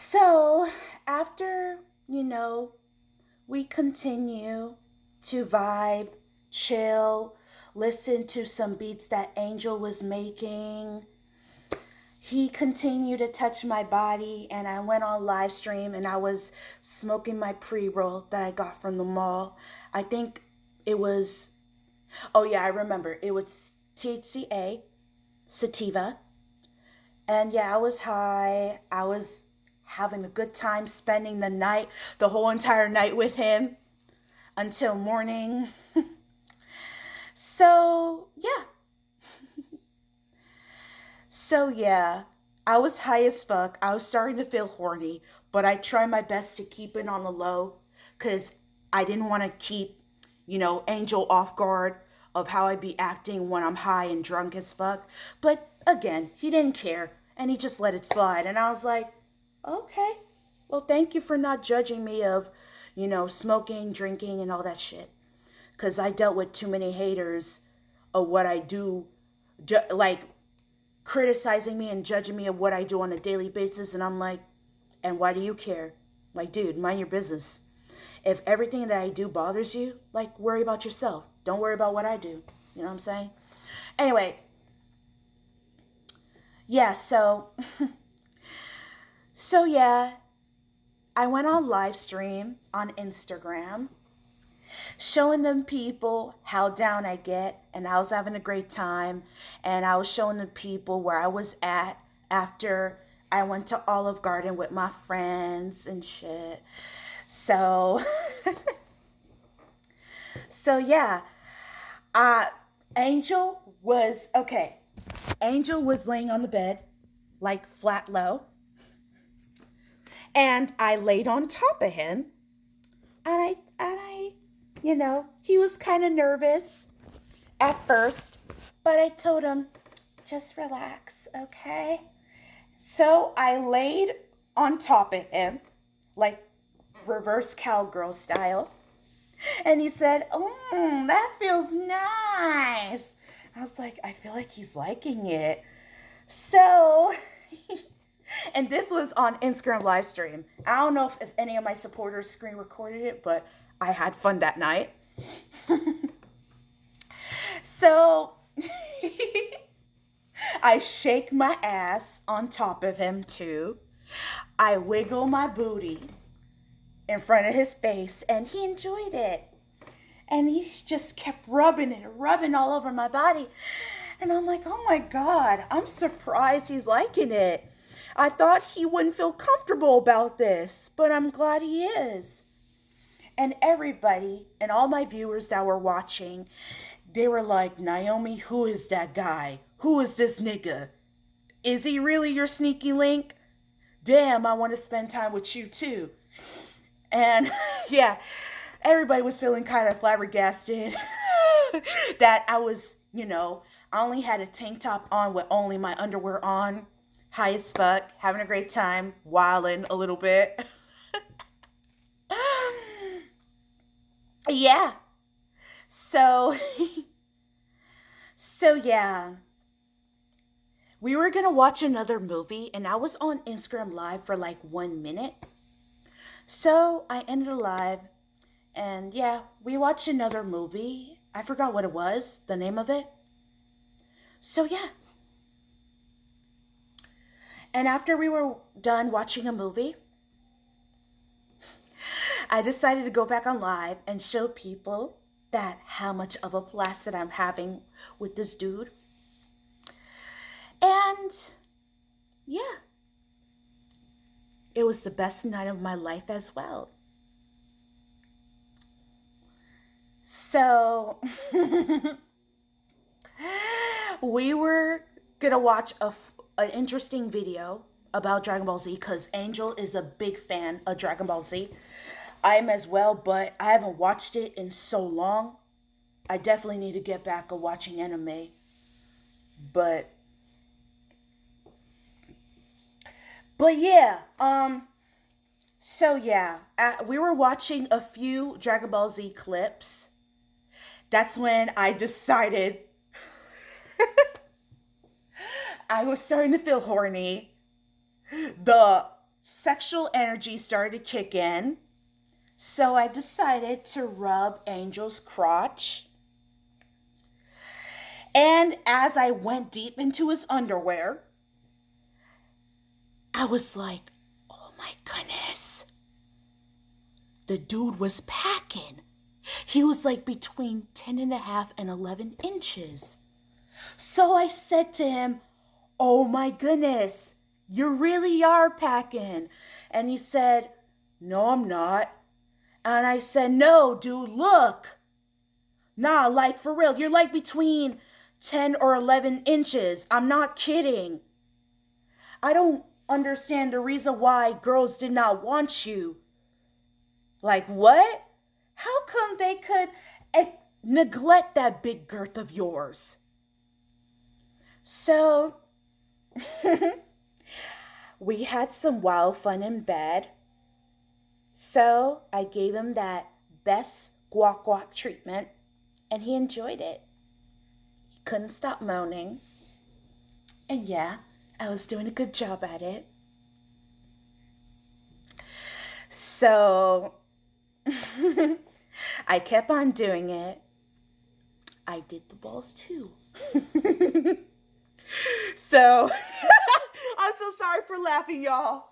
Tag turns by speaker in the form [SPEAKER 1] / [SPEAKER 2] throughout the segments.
[SPEAKER 1] So after, you know, we continue to vibe, chill, listen to some beats that Angel was making. He continued to touch my body, and I went on live stream and I was smoking my pre roll that I got from the mall. I think it was, oh yeah, I remember. It was THCA, sativa. And yeah, I was high. I was having a good time spending the night, the whole entire night with him until morning. So, yeah. So, yeah. I was high as fuck. I was starting to feel horny, but I tried my best to keep it on the low because I didn't want to keep, Angel off guard of how I'd be acting when I'm high and drunk as fuck. But again, he didn't care and he just let it slide. And I was like, okay, well, thank you for not judging me of, smoking, drinking, and all that shit. Because I dealt with too many haters of what I do, like criticizing me and judging me of what I do on a daily basis. And I'm like, and why do you care? Like, dude, mind your business. If everything that I do bothers you, like, worry about yourself. Don't worry about what I do. You know what I'm saying? Anyway, yeah, so yeah, I went on live stream on Instagram showing them people how down I get, and I was having a great time, and I was showing the people where I was at after I went to Olive Garden with my friends and shit. So so yeah, uh Angel was okay. Angel was laying on the bed like flat low, and I laid on top of him, and I he was kind of nervous at first, but I told him, just relax, okay? So I laid on top of him, like reverse cowgirl style, and he said, that feels nice. I was like, I feel like he's liking it. So, and this was on Instagram live stream. I don't know if any of my supporters screen recorded it, but I had fun that night. So, I shake my ass on top of him too. I wiggle my booty in front of his face, and he enjoyed it. And he just kept rubbing it, rubbing all over my body. And I'm like, oh my God, I'm surprised he's liking it. I thought he wouldn't feel comfortable about this, but I'm glad he is. And everybody and all my viewers that were watching, they were like, Naomi, who is that guy? Who is this nigga? Is he really your sneaky link? Damn, I want to spend time with you too. And yeah, everybody was feeling kind of flabbergasted that I was, I only had a tank top on with only my underwear on, high as fuck, having a great time, wilding a little bit. Yeah. So, so yeah, we were gonna watch another movie, and I was on Instagram Live for like 1 minute. So I ended the live, and yeah, we watched another movie. I forgot what it was, the name of it. So yeah. And after we were done watching a movie, I decided to go back on live and show people that how much of a blast that I'm having with this dude. And yeah, it was the best night of my life as well. So we were gonna watch an interesting video about Dragon Ball Z because Angel is a big fan of Dragon Ball Z. I am as well, but I haven't watched it in so long. I definitely need to get back to watching anime. But yeah, so yeah, we were watching a few Dragon Ball Z clips. That's when I decided I was starting to feel horny. The sexual energy started to kick in. So I decided to rub Angel's crotch. And as I went deep into his underwear, I was like, oh my goodness. The dude was packing. He was like between 10 and a half and 11 inches. So I said to him, oh my goodness, you really are packing. And he said, no, I'm not. And I said, no, dude, look. Nah, like for real, you're like between 10 or 11 inches. I'm not kidding. I don't understand the reason why girls did not want you. Like what? How come they could neglect that big girth of yours? So, we had some wild fun in bed. So, I gave him that best guac guac treatment, and he enjoyed it. He couldn't stop moaning. And yeah, I was doing a good job at it. So, I kept on doing it. I did the balls too. So, I'm so sorry for laughing, y'all.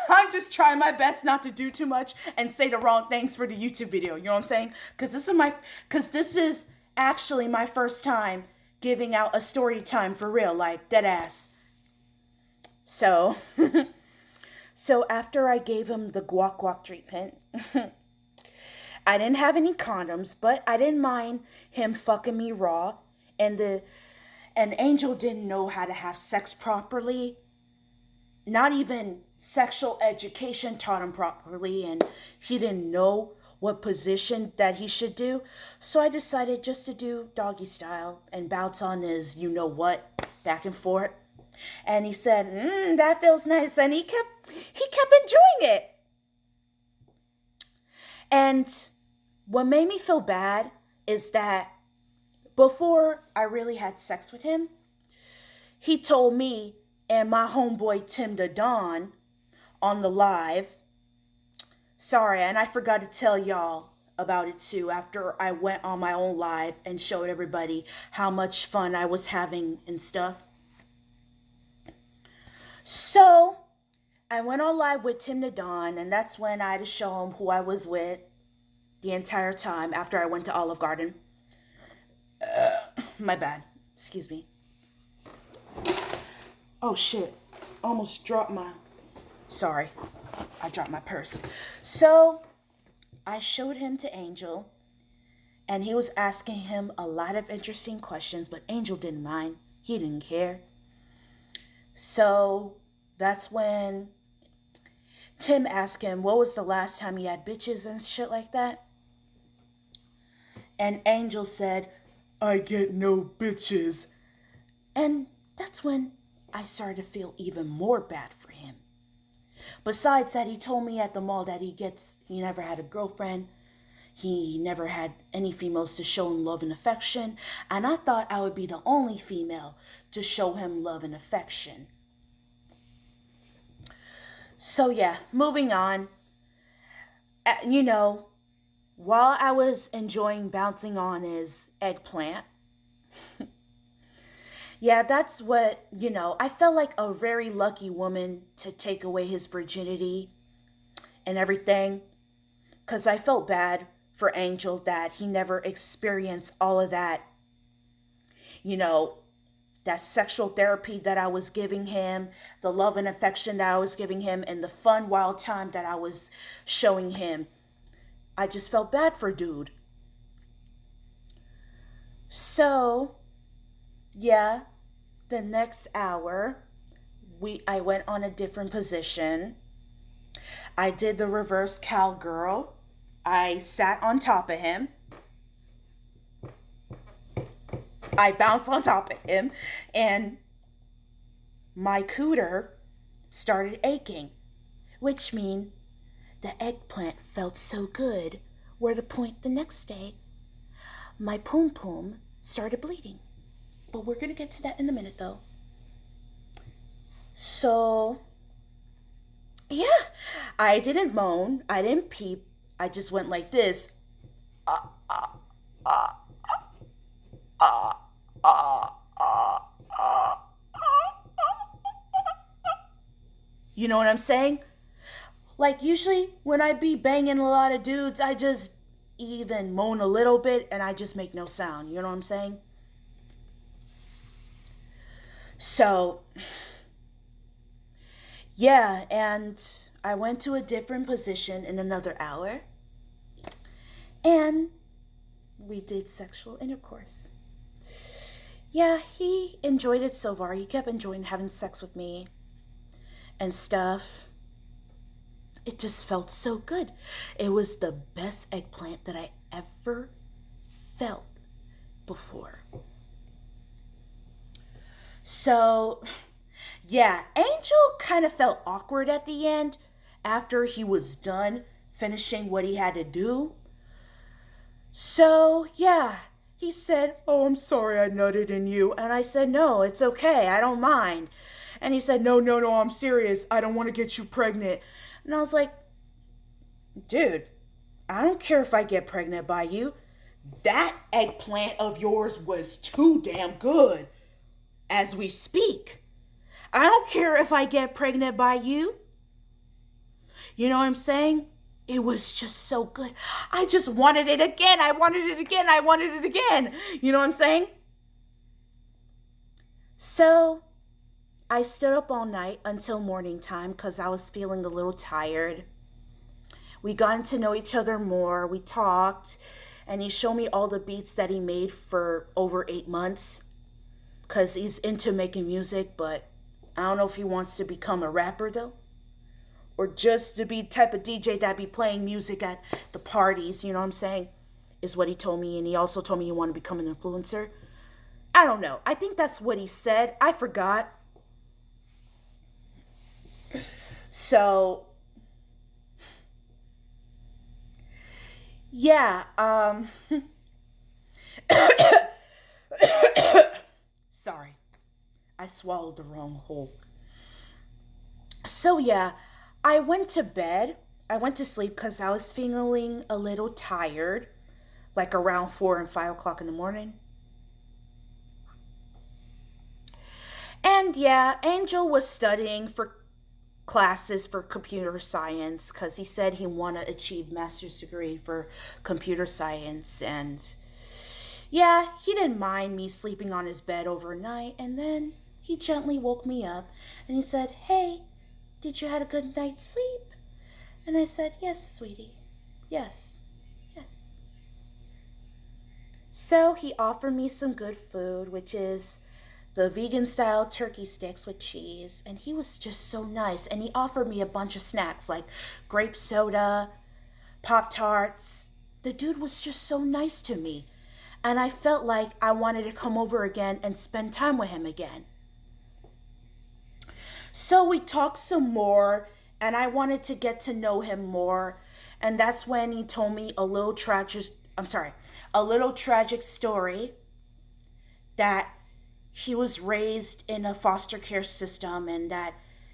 [SPEAKER 1] I'm just trying my best not to do too much and say the wrong things for the YouTube video. You know what I'm saying? Because this is actually my first time giving out a story time for real, like dead ass. So, so after I gave him the guac guac treatment, I didn't have any condoms, but I didn't mind him fucking me raw. And Angel didn't know how to have sex properly. Not even sexual education taught him properly, and he didn't know what position that he should do. So I decided just to do doggy style and bounce on his you-know-what back and forth. And he said, that feels nice. And he kept enjoying it. And what made me feel bad is that before I really had sex with him, he told me and my homeboy Tim the Don on the live. Sorry, and I forgot to tell y'all about it too after I went on my own live and showed everybody how much fun I was having and stuff. So I went on live with Tim the Don, and that's when I had to show him who I was with the entire time after I went to Olive Garden. My bad. Excuse me. Oh shit. Almost dropped my... Sorry. I dropped my purse. So, I showed him to Angel, and he was asking him a lot of interesting questions, but Angel didn't mind. He didn't care. So, that's when Tim asked him, what was the last time he had bitches and shit like that? And Angel said, I get no bitches. And that's when I started to feel even more bad for him. Besides that, he told me at the mall that he never had a girlfriend. He never had any females to show him love and affection. And I thought I would be the only female to show him love and affection. So yeah, moving on. While I was enjoying bouncing on his eggplant, yeah, that's what, I felt like a very lucky woman to take away his virginity and everything. Because I felt bad for Angel that he never experienced all of that, that sexual therapy that I was giving him, the love and affection that I was giving him, and the fun, wild time that I was showing him. I just felt bad for dude. So, yeah, the next hour, I went on a different position. I did the reverse cowgirl. I sat on top of him. I bounced on top of him, and my cooter started aching, which means the eggplant felt so good, where the point the next day, my poom poom started bleeding. But we're going to get to that in a minute, though. So, yeah, I didn't moan. I didn't peep. I just went like this. You know what I'm saying? Like usually when I be banging a lot of dudes, I just even moan a little bit and I just make no sound. You know what I'm saying? So, yeah, and I went to a different position in another hour and we did sexual intercourse. Yeah, he enjoyed it so far. He kept enjoying having sex with me and stuff. It just felt so good. It was the best eggplant that I ever felt before. So, yeah, Angel kind of felt awkward at the end after he was done finishing what he had to do. So, yeah, he said, "Oh, I'm sorry I nutted in you." And I said, "No, it's okay. I don't mind." And he said, "No, no, no, I'm serious. I don't want to get you pregnant." And I was like, "Dude, I don't care if I get pregnant by you. That eggplant of yours was too damn good as we speak. I don't care if I get pregnant by you." You know what I'm saying? It was just so good. I just wanted it again. I wanted it again. I wanted it again. You know what I'm saying? So I stood up all night until morning time because I was feeling a little tired. We got to know each other more. We talked, and he showed me all the beats that he made for over 8 months because he's into making music, but I don't know if he wants to become a rapper though, or just to be type of DJ that be playing music at the parties. You know what I'm saying? Is what he told me, and he also told me he wanted to become an influencer. I don't know. I think that's what he said. I forgot. So yeah, sorry, I swallowed the wrong hole. So yeah, I went to bed. I went to sleep because I was feeling a little tired, like around 4 and 5 o'clock in the morning. And yeah, Angel was studying for classes for computer science because he said he wanted to achieve master's degree for computer science. And yeah, he didn't mind me sleeping on his bed overnight. And then he gently woke me up and he said, "Hey, did you have a good night's sleep?" And I said, "Yes, sweetie. Yes, yes." So he offered me some good food, which is the vegan style turkey sticks with cheese. And he was just so nice. And he offered me a bunch of snacks like grape soda, Pop Tarts. The dude was just so nice to me. And I felt like I wanted to come over again and spend time with him again. So we talked some more, and I wanted to get to know him more. And that's when he told me a little tragic story that he was raised in a foster care system and that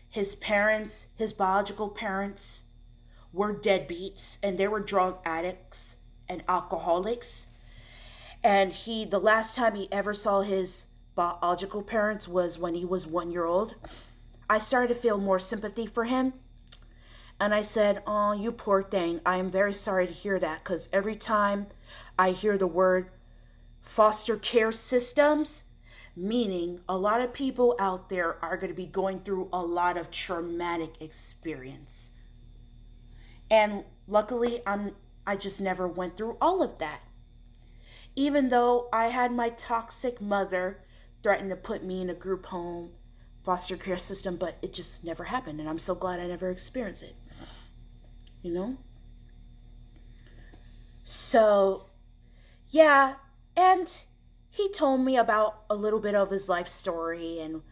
[SPEAKER 1] his parents, his biological parents, were deadbeats and they were drug addicts and alcoholics. And the last time he ever saw his biological parents was when he was 1 year old. I started to feel more sympathy for him. And I said, "Oh, you poor thing. I am very sorry to hear that because every time I hear the word foster care systems, meaning a lot of people out there are going to be going through a lot of traumatic experience. And luckily, I just never went through all of that. Even though I had my toxic mother threaten to put me in a group home foster care system, but it just never happened. And I'm so glad I never experienced it. You know? So, yeah. And he told me about a little bit of his life story and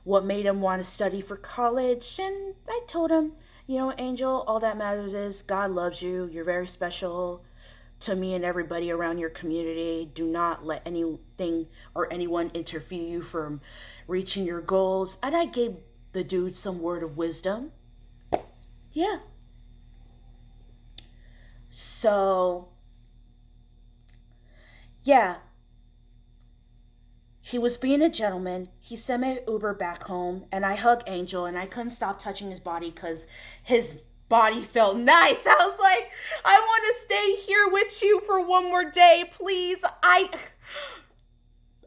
[SPEAKER 1] what made him want to study for college. And I told him, Angel, all that matters is God loves you. You're very special to me and everybody around your community. Do not let anything or anyone interfere you from reaching your goals. And I gave the dude some word of wisdom. Yeah. So, yeah, he was being a gentleman. He sent me an Uber back home, and I hugged Angel, and I couldn't stop touching his body because his body felt nice. I was like, I want to stay here with you for one more day, please.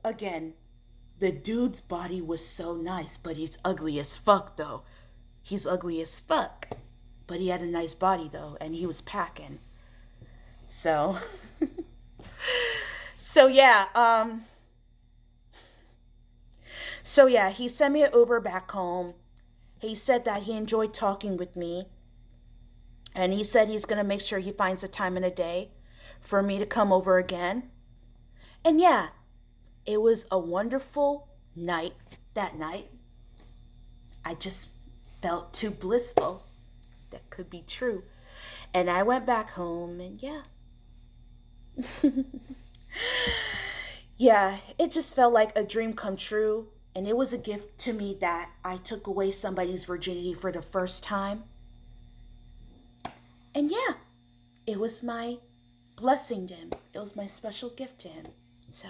[SPEAKER 1] Again, the dude's body was so nice, but he's ugly as fuck, though. He's ugly as fuck. But he had a nice body, though, and he was packing. So, so yeah, he sent me an Uber back home. He said that he enjoyed talking with me. And he said he's going to make sure he finds a time in a day for me to come over again. And yeah, it was a wonderful night that night. I just felt too blissful. That could be true. And I went back home and yeah. Yeah, it just felt like a dream come true. And it was a gift to me that I took away somebody's virginity for the first time. And yeah, it was my blessing to him. It was my special gift to him. So